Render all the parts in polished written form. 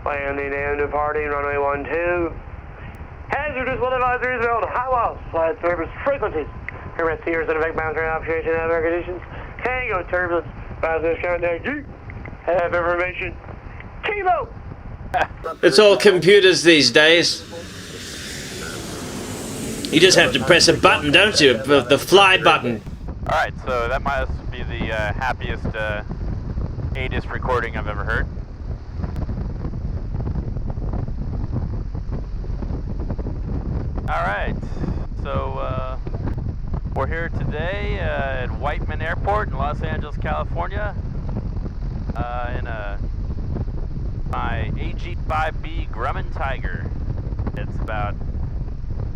Landing and departing runway 12. Hazardous weather advisories are on high walls, flight service frequencies. Airmet steers and effect boundary observation and weather conditions. Tango turbulence. Business contact G. Have information. Kilo. It's all computers these days. You just have to press a button, don't you? The fly button. Alright, so that must be the happiest ADIS recording I've ever heard. Alright, so we're here today at Whiteman Airport in Los Angeles, California, in my AG-5B Grumman Tiger. It's about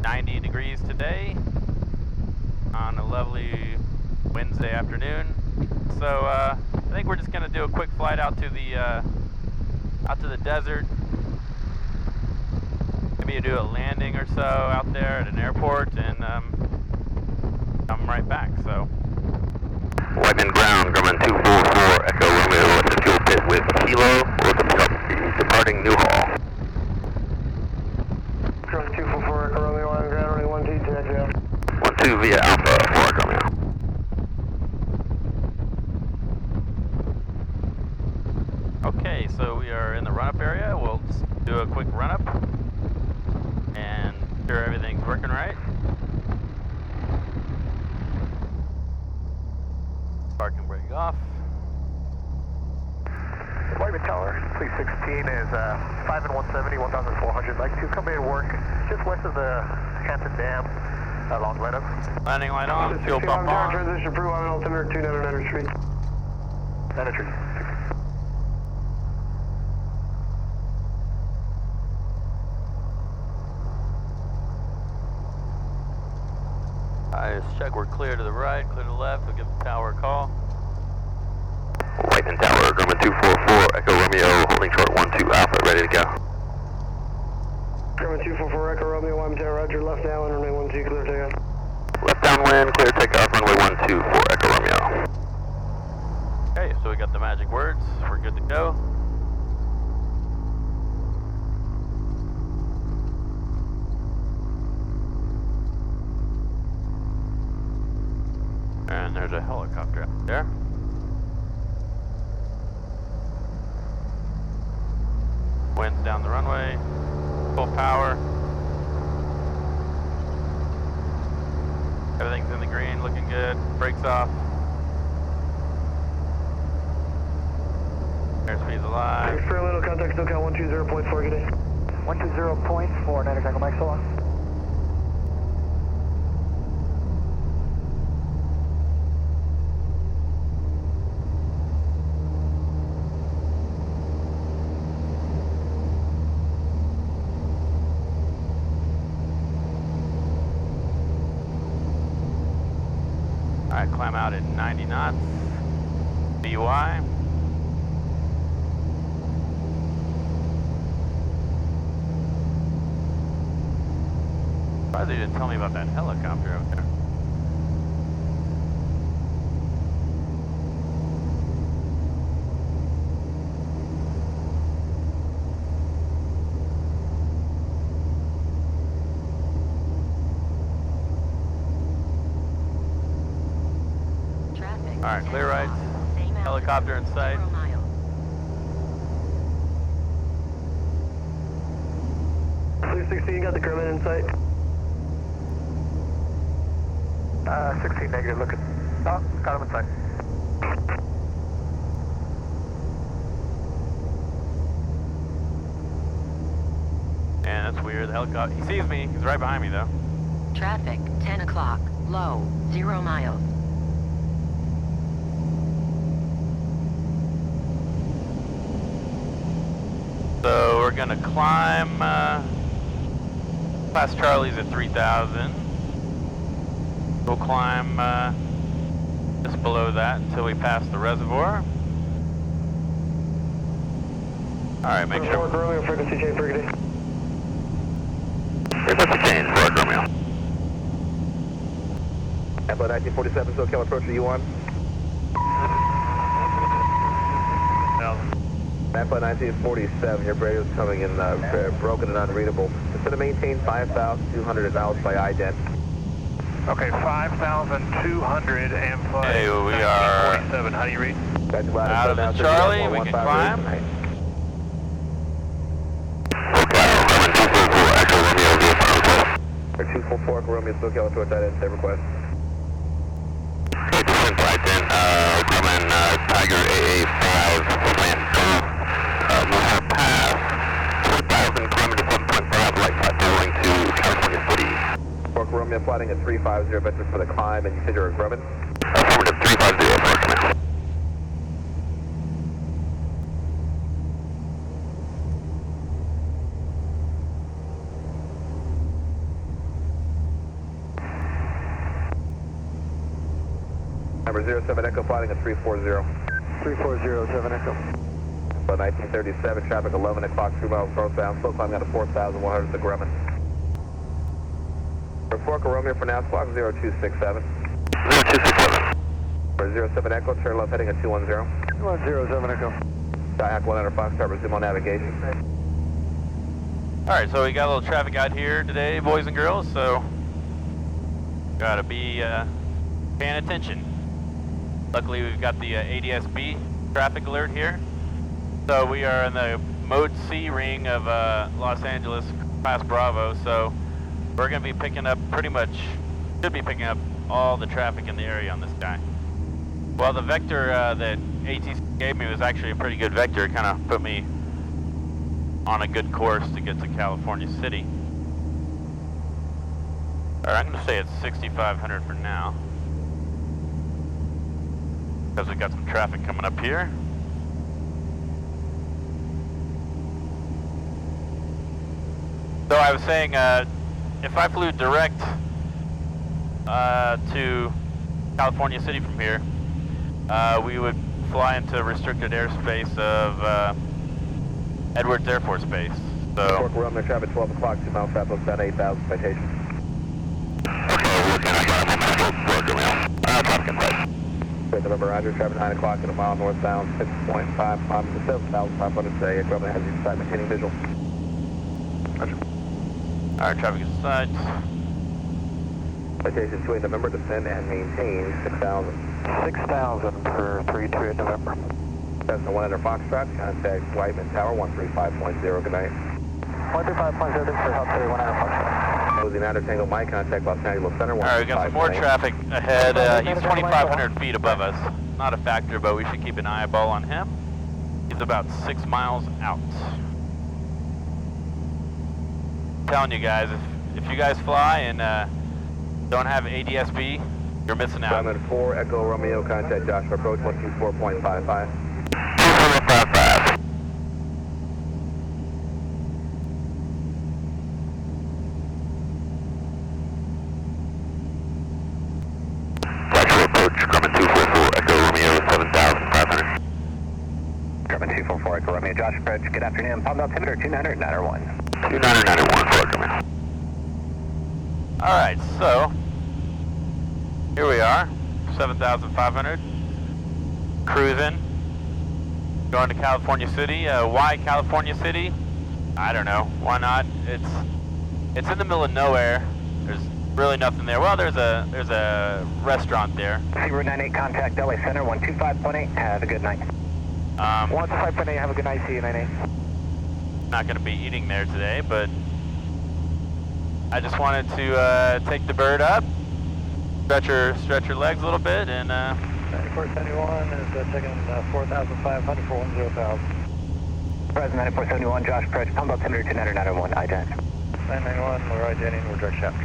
90 degrees today on a lovely Wednesday afternoon. So I think we're just gonna do a quick flight out to the desert. Maybe do a landing or so out there at an airport and come right back. So Whiteman ground, Grumman 244, Echo Romeo at the fuel pit with Kilo, or departing Newhall. Grumman 244, Echo Romeo on ground, runway 12, takeoff. 12 via Alpha, 4 Echo Romeo. okay, so we are in the run-up area. We'll do a quick run-up and make sure everything's working right. Parking brake off. Whiteman Tower, 316 is 5 and 170, 1,400. Like to come in and work just west of the Hampton Dam along Glen Oak. Landing light on, fuel pump on. Transition approved on altimeter 299 Street. 9 Street. I just check we're clear to the right, clear to the left. We'll give the tower a call. Whiteman Tower, Grumman 244, Echo Romeo, holding short 12 Alpha, ready to go. Grumman 244, Echo Romeo, Whiteman Tower, Roger, left downwind, runway 12, clear takeoff. Left downwind, clear takeoff, runway 12 for Echo Romeo. Okay, so we got the magic words. We're good to go. And there's a helicopter out there. Wind's down the runway, full power. Everything's in the green, looking good. Brakes off. Airspeed's alive. Experimental contact SoCal 120.4, good day. 120.4, 9 Echo Mike, so long. Alright, climb out at 90 knots. DUI. Surprised they didn't tell me about that helicopter out there. Alright, clear right. Helicopter in sight. Clear 16, got the Grumman in sight. 16 negative, looking. Oh, got him in sight. And that's weird. The helicopter. He sees me. He's right behind me though. Traffic, 10 o'clock, low, 0 miles. So we're gonna climb, Class Charlie's at 3,000. We'll climb just below that until we pass the reservoir. Alright, make sure. Romeo, frequency change, frequency. Frequency change, Ford Romeo. About 1947, SoCal approach to U1. Flight 1947, your radio's coming in broken and unreadable. Instead of maintain 5,200 acknowledged by ident. Okay, 5,200 and flight Hey, we are 1947. How do you read? out of the Charlie. We can climb. Or 244 Romeo, still going towards that end, save request. Okay, descent flight then, Grumman Tiger AA 5, plant Mojave Pass, 4,000 kilometers, 7.5, light flight going to California City. Fork Romeo plotting at 350, vector for the climb, and you said you're a Grumman? Affirmative, 350, Fork Command. Number 07 Echo plotting at 340. 3407 Echo. About 1937, traffic 11 o'clock, 2 miles northbound, slow climbing out of 4,100 to Grumman. For Fork Romeo for now, squawk 0267. 0267. For 07 Echo, turn left heading at 210. 107 Echo. Kayak 100 Foxtrot, resume on navigation. Alright, so we got a little traffic out here today, boys and girls, so gotta be paying attention. Luckily we've got the ADSB traffic alert here. So we are in the Mode C ring of Los Angeles Class Bravo, so we're going to be picking up should be picking up all the traffic in the area on this guy. Well, the vector that ATC gave me was actually a pretty good vector. It kind of put me on a good course to get to California City. Alright, I'm going to say it's 6,500 for now, because we got some traffic coming up here. So I was saying, if I flew direct to California City from here, we would fly into restricted airspace of Edwards Air Force Base. So Fork Romeo, traffic 12 o'clock, 2 miles southwest, down 8,000 citation. Okay, looking, I got him on my Fork Romeo. Traffic in sight. November Roger, traffic 9 o'clock and a mile northbound, 6.5 kilometers to 7,500 today. Grumman has you inside, maintaining visual. Roger. alright, traffic in sight. Citation 28 November, descend and maintain 6,000. 6,000 for 32 November. Cessna 100 Foxtrot, contact Whiteman Tower 135.0, good night. 135.0, thanks for help today, 100 Foxtrot. Closing outer Tango Mike, contact Los Angeles Center 135.8. Alright, we got some more traffic ahead. He's 2,500 feet above us. Not a factor, but we should keep an eyeball on him. He's about 6 miles out. I'm telling you guys, if you guys fly and don't have ADSB, you're missing out. Grumman 4 Echo Romeo, contact Joshua approach 124.55. 255. Joshua approach, Grumman 244, Echo Romeo 7,500. Grumman 244 Echo Romeo, Josh approach, good afternoon. Palm altimeter 200, 901. 2991, Fork Command. Alright, so here we are, 7,500, cruising, going to California City. Why California City? I don't know. Why not? It's in the middle of nowhere. There's really nothing there. Well, there's a restaurant there. 098 contact LA Center 125.8. Have a good night. 125.8. Have a good night. See you 98. Not going to be eating there today, but I just wanted to take the bird up, stretch her legs a little bit, and 9471 is checking 4,500 for 10,000. President 9471, Josh approach, palm altimeter 291, ident. 991, we're identing, we're direct shaft.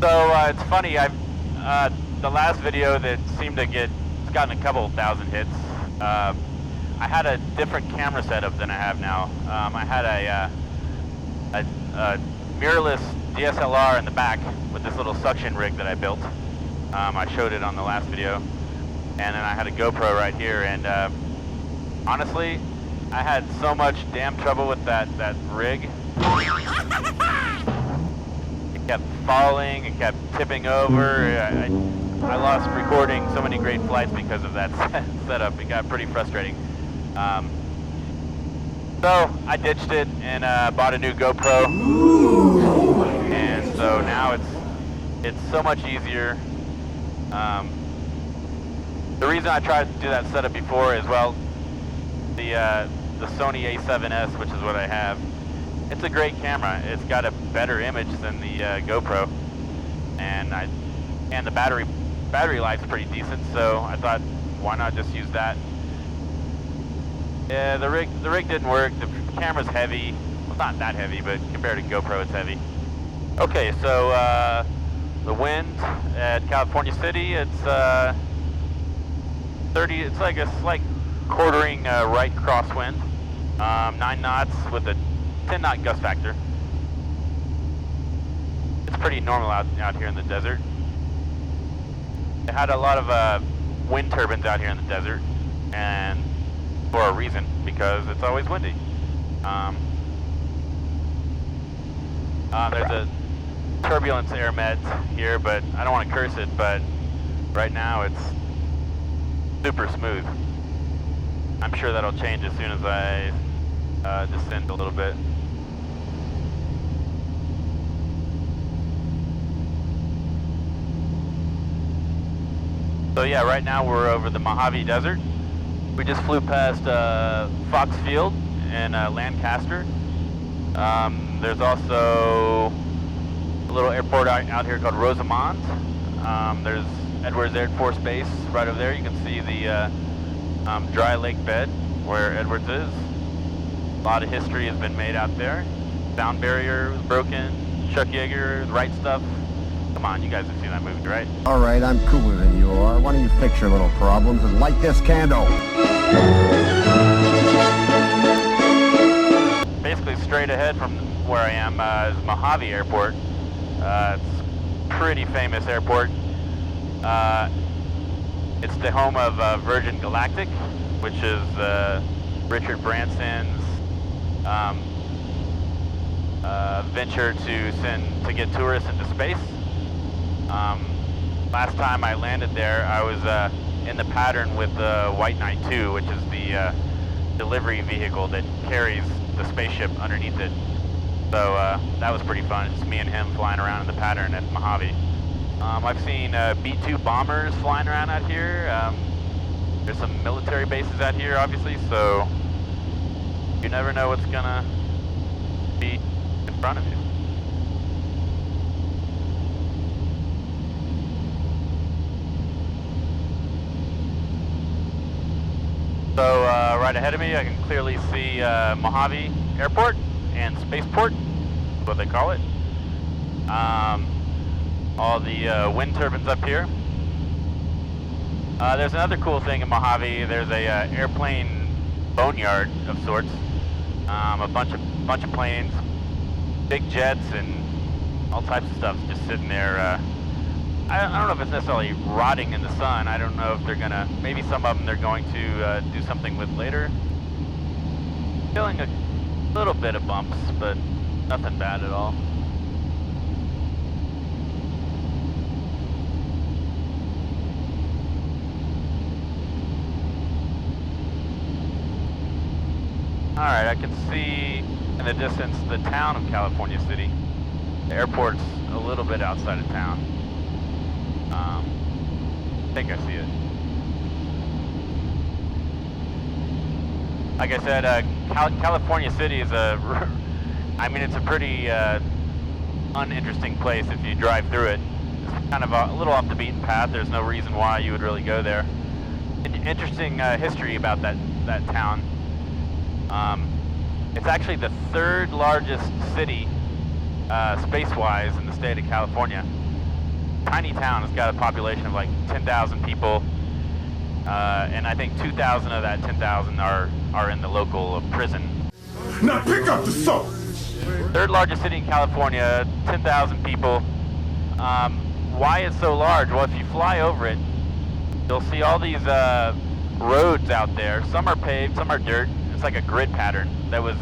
So it's funny. The last video that seemed to it's gotten a couple thousand hits. I had a different camera setup than I have now. I had a mirrorless DSLR in the back with this little suction rig that I built. I showed it on the last video, and then I had a GoPro right here. And honestly, I had so much damn trouble with that rig. It kept falling, it kept tipping over. I lost recording so many great flights because of that setup. It got pretty frustrating. So I ditched it and bought a new GoPro, and so now it's so much easier. The reason I tried to do that setup before is, well, the Sony A7S, which is what I have, it's a great camera. It's got a better image than the GoPro, and the battery life's pretty decent. So I thought, why not just use that? Yeah, the rig didn't work. The camera's heavy. Well, it's not that heavy, but compared to GoPro, it's heavy. Okay, so the wind at California City, it's 30. It's like a slight quartering right crosswind, 9 knots with a 10-knot gust factor. It's pretty normal out here in the desert. It had a lot of wind turbines out here in the desert, and for a reason, because it's always windy. There's a turbulence airmet here, but I don't want to curse it, but right now it's super smooth. I'm sure that'll change as soon as I descend a little bit. So yeah, right now we're over the Mojave Desert. We just flew past Fox Field in Lancaster. There's also a little airport out here called Rosamond. There's Edwards Air Force Base right over there. You can see the dry lake bed where Edwards is. A lot of history has been made out there. Sound barrier was broken. Chuck Yeager, right stuff. Come on, you guys have seen that movie, right? All right, I'm cooler than you are. Why don't you fix your little problems and light this candle? Basically straight ahead from where I am is Mojave Airport. It's a pretty famous airport. It's the home of Virgin Galactic, which is Richard Branson's venture to get tourists into space. Last time I landed there, I was in the pattern with the White Knight 2, which is the delivery vehicle that carries the spaceship underneath it. So that was pretty fun. It's me and him flying around in the pattern at Mojave. I've seen B-2 bombers flying around out here. There's some military bases out here, obviously, so you never know what's gonna be in front of you. So right ahead of me, I can clearly see Mojave Airport and Spaceport, is what they call it. All the wind turbines up here. There's another cool thing in Mojave. There's a airplane boneyard of sorts. A bunch of planes, big jets, and all types of stuff just sitting there. I don't know if it's necessarily rotting in the sun. I don't know if they're gonna. Maybe some of them they're going to do something with later. Feeling a little bit of bumps, but nothing bad at all. Alright, I can see in the distance the town of California City. The airport's a little bit outside of town. I think I see it. Like I said, California City is it's a pretty uninteresting place if you drive through it. It's kind of a little off the beaten path. There's no reason why you would really go there. Interesting history about that town. It's actually the third largest city space-wise in the state of California. Tiny town. It's got a population of like 10,000 people, and I think 2,000 of that 10,000 are in the local prison. Now pick up the soap. Third largest city in California, 10,000 people. Why it's so large? Well, if you fly over it, you'll see all these roads out there. Some are paved, some are dirt. It's like a grid pattern that was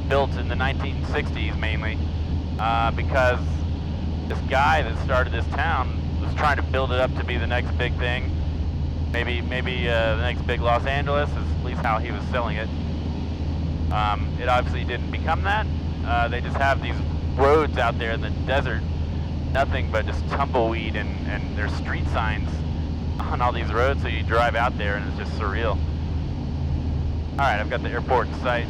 built in the 1960s mainly because this guy that started this town was trying to build it up to be the next big thing. Maybe the next big Los Angeles, at least least how he was selling it. It obviously didn't become that. They just have these roads out there in the desert, nothing but just tumbleweed, and there's street signs on all these roads, so you drive out there and it's just surreal. Alright, I've got the airport in sight.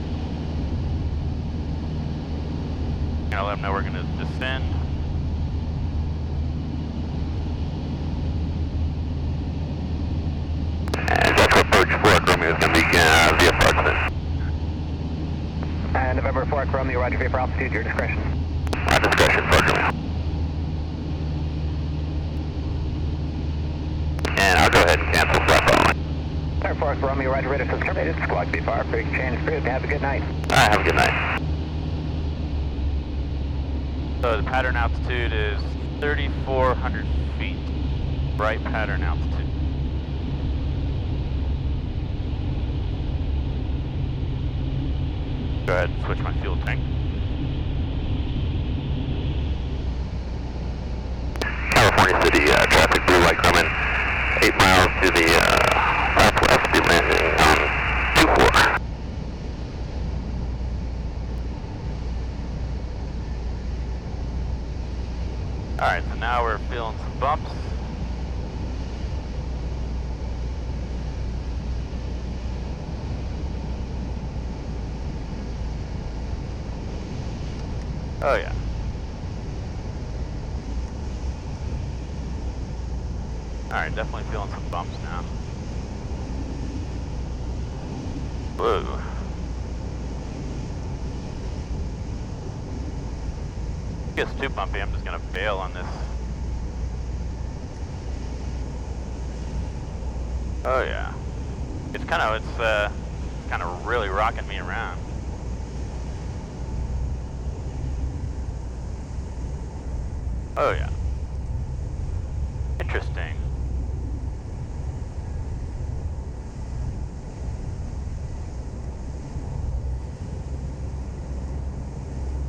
Gonna let them know we're gonna descend. And Joshua approach 4 Romeo is going to begin via approximate. November 4 Romeo, roger, via for altitude, your discretion. Discretion, 4 Romeo. And I'll go ahead and cancel flight following. Air Force Romeo, roger, radar system terminated. Squawk B-Far for exchange crew. Have a good night. Alright, have a good night. So the pattern altitude is 3,400 feet. Right pattern altitude. Go ahead and switch my fuel tank. California City, traffic blue light coming 8 miles to the southwest, be landing on 24. Alright, so now we're feeling some bumps. Oh yeah. Alright, definitely feeling some bumps now. Whoa. If it gets too bumpy, I'm just gonna bail on this. Oh yeah. It's kind of really rocking me around. Oh yeah. Interesting.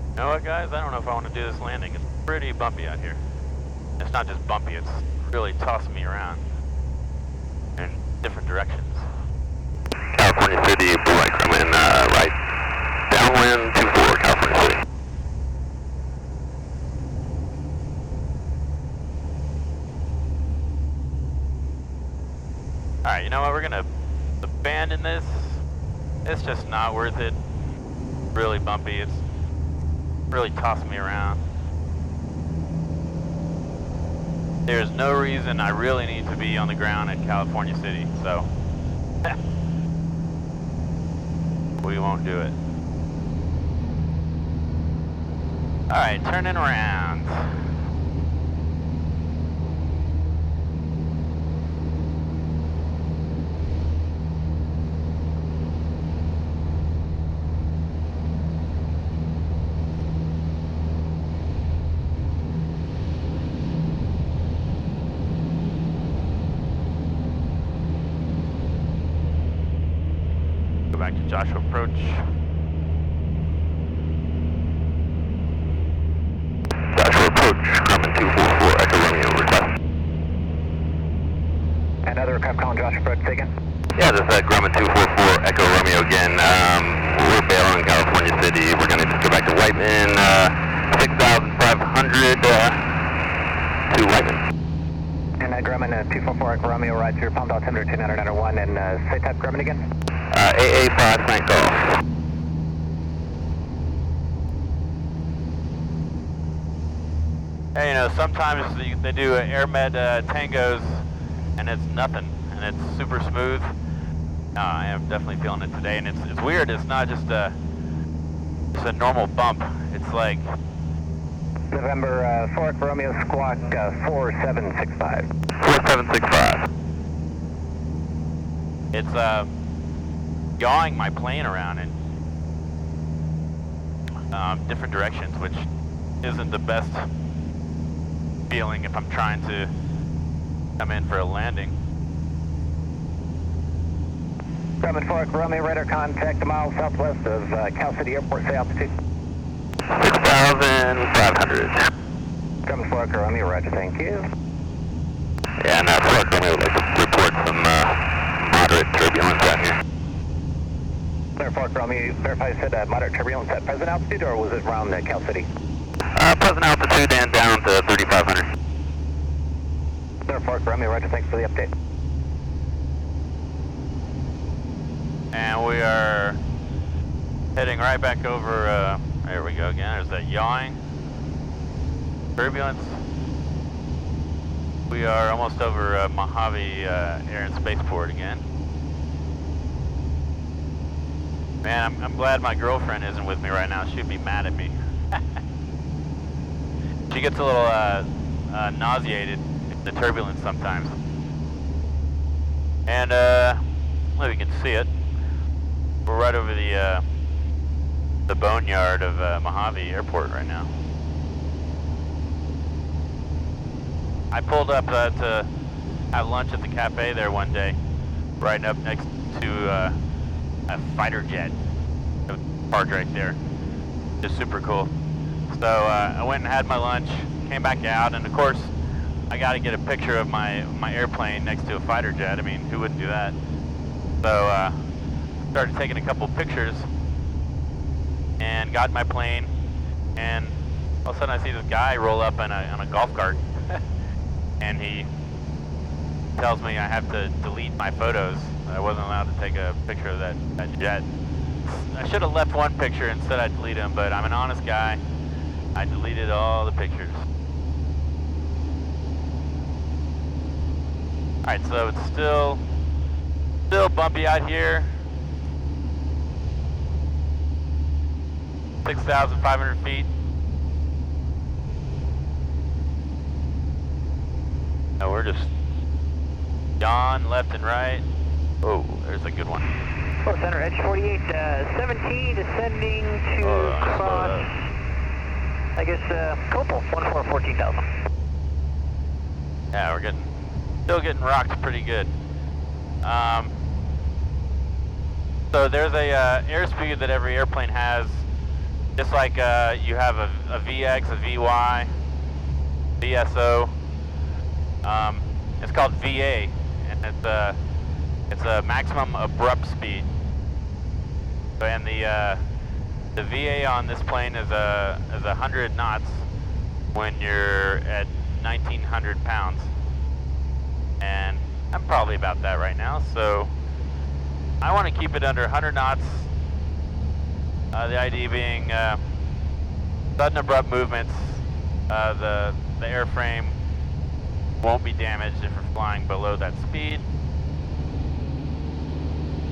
You know what, guys? I don't know if I want to do this landing. It's pretty bumpy out here. It's not just bumpy, it's really tossing me around in different directions. California City, blue light coming right downwind 24, California City. Alright, you know what? We're gonna abandon this. It's just not worth it. Really bumpy. It's really tossing me around. There's no reason I really need to be on the ground at California City, so we won't do it. Alright, turning around. Back to Joshua approach. Joshua approach, Grumman 244, Echo Romeo, request. Another cap calling Joshua approach, say again. Yeah, this is Grumman 244, Echo Romeo again. We're bailing California City. We're going to just go back to Whiteman, 6,500 to Whiteman. And Grumman 244, Echo Romeo, right through Palm altimeter 2991, and say type Grumman again. AA5 takeoff. Hey, you know, sometimes they do airmet tangos and it's nothing, and it's super smooth. I am definitely feeling it today, and it's weird. It's not just a normal bump. It's like November 4 Romeo squawk 4765. 4765. It's yawing my plane around in different directions, which isn't the best feeling if I'm trying to come in for a landing. Grumman 4 Romeo, radar contact a mile southwest of Cal City Airport, say altitude. 6,500. Grumman 4 Romeo, roger, thank you. Yeah, and 4 Romeo would like to report some moderate turbulence out here. 244 Romeo, you verify you said moderate turbulence at present altitude, or was it around Cal City? Present altitude and down to 3,500. 244 Romeo, roger, thanks for the update. And we are heading right back over, there we go again, there's that yawing. Turbulence. We are almost over Mojave Air and Spaceport again. Man, I'm glad my girlfriend isn't with me right now. She'd be mad at me. She gets a little nauseated in the turbulence sometimes. And well, you can see it. We're right over the boneyard of Mojave Airport right now. I pulled up to have lunch at the cafe there one day, right up next to a fighter jet parked right there. Just super cool. So I went and had my lunch, came back out, and of course I got to get a picture of my airplane next to a fighter jet. I mean, who wouldn't do that? So started taking a couple pictures and got in my plane, and all of a sudden I see this guy roll up on a golf cart. And he tells me I have to delete my photos. I wasn't allowed to take a picture of that jet. I should have left one picture and said I'd delete them, but I'm an honest guy. I deleted all the pictures. Alright, so it's still bumpy out here. 6,500 feet. No, we're just yawn left and right. Oh, there's a good one. Oh, center edge 48, 17 descending to cross, I guess, Copal, 14,000. Yeah, we're still getting rocked pretty good. So there's a airspeed that every airplane has, just like you have a VX, a VY, VSO. It's called VA, and it's a maximum abrupt speed. And the VA on this plane is 100 knots when you're at 1,900 pounds, and I'm probably about that right now. So I want to keep it under 100 knots. The idea being sudden abrupt movements. The airframe won't be damaged if we're flying below that speed.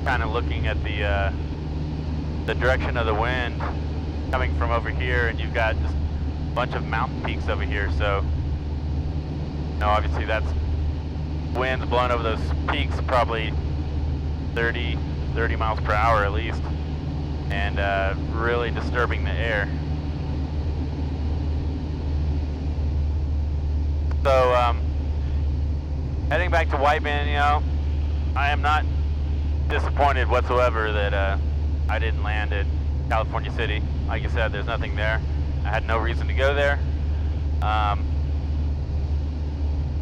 Kind of looking at the direction of the wind coming from over here, and you've got just a bunch of mountain peaks over here. So, you know, obviously that's winds blowing over those peaks, probably 30 miles per hour at least, and really disturbing the air. So, heading back to Whiteman, you know, I am not disappointed whatsoever that I didn't land at California City. Like I said, there's nothing there. I had no reason to go there.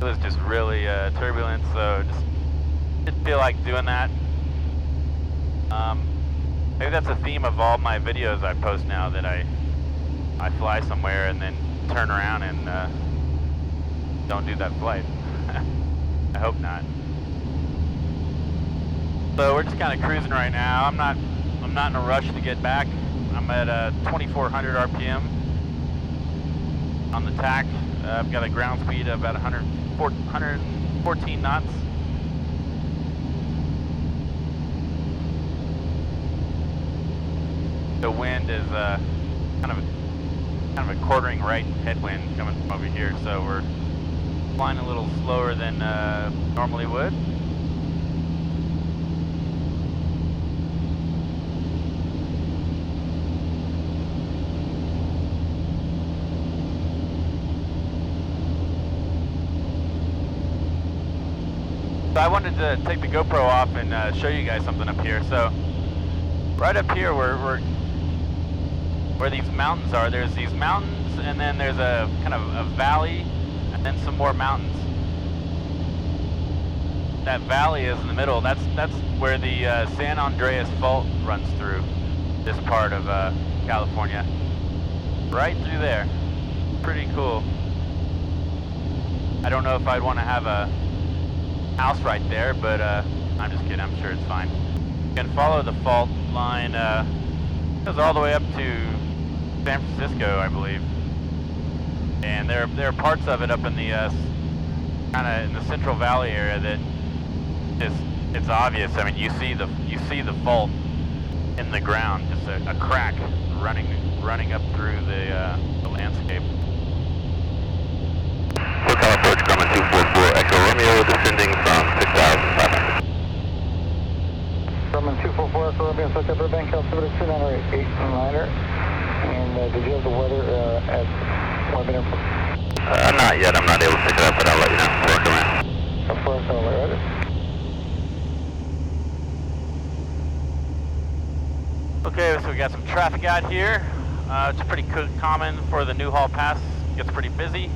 It was just really turbulent, so just didn't feel like doing that. Maybe that's a theme of all my videos I post now, that I fly somewhere and then turn around and don't do that flight. I hope not. So we're just kind of cruising right now. I'm not in a rush to get back. I'm at 2,400 RPM on the tack. I've got a ground speed of about 114 knots. The wind is kind of a quartering right headwind coming from over here, so we're flying a little slower than normally would. So I wanted to take the GoPro off and show you guys something up here. So right up here where these mountains are, there's these mountains, and then there's a kind of a valley, and then some more mountains. That valley is in the middle. That's where the San Andreas Fault runs through. this part of California. Right through there. Pretty cool. I don't know if I'd want to have a house right there, but I'm just kidding. I'm sure it's fine. You can follow the fault line. Goes all the way up to San Francisco, I believe. And there are parts of it up in the kind of in the Central Valley area that it's obvious. I mean, you see the fault in the ground, just a crack running up through the landscape. SoCal approach Grumman 244 Echo Romeo descending from 6,500. Grumman 244 Echo Romeo, SoCal Burbank, altimeter 2908 liner. And did you have the weather at Webinar? Not yet. I'm not able to pick it up, but I'll let you know before I come in. Before I come in, right? Okay, so we got some traffic out here. It's pretty common for the Newhall Pass. Gets pretty busy.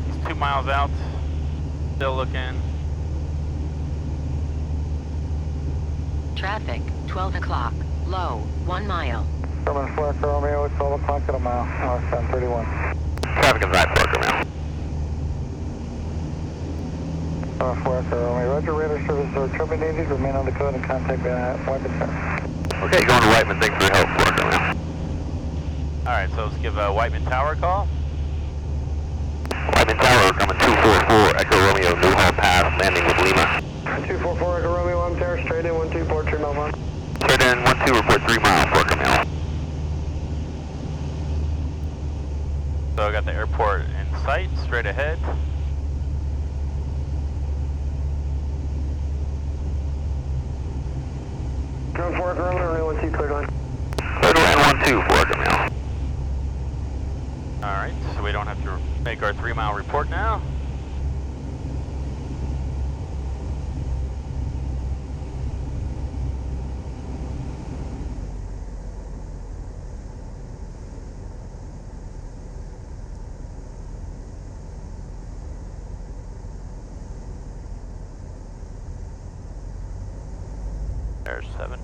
He's 2 miles out. Still looking. Traffic, 12 o'clock. Low, 1 mile. Grumman 4 Echo Romeo, 12 o'clock at a mile, northbound 31. Traffic is 9-4 Romeo. 4 Echo Romeo, roger, radar services are terminated. Remain on the code and contact Weapon Center. Okay, going to Whiteman. Thanks for your help. 4 Echo Romeo. Alright, so let's give Whiteman Tower a call. Whiteman Tower, Grumman 244 Echo Romeo, Newhall Pass, landing with Lima. 244 Echo Romeo, I'm there, straight in 124, 3 mile mark. Straight in 12, report 3 miles, 4 Echo Romeo. So I got the airport in sight, straight ahead. Drone 4 Echo Romeo, runway 12, clear to land. Clear to land 12, 4 Echo Romeo. Alright, so we don't have to make our 3 mile report now. There's 7.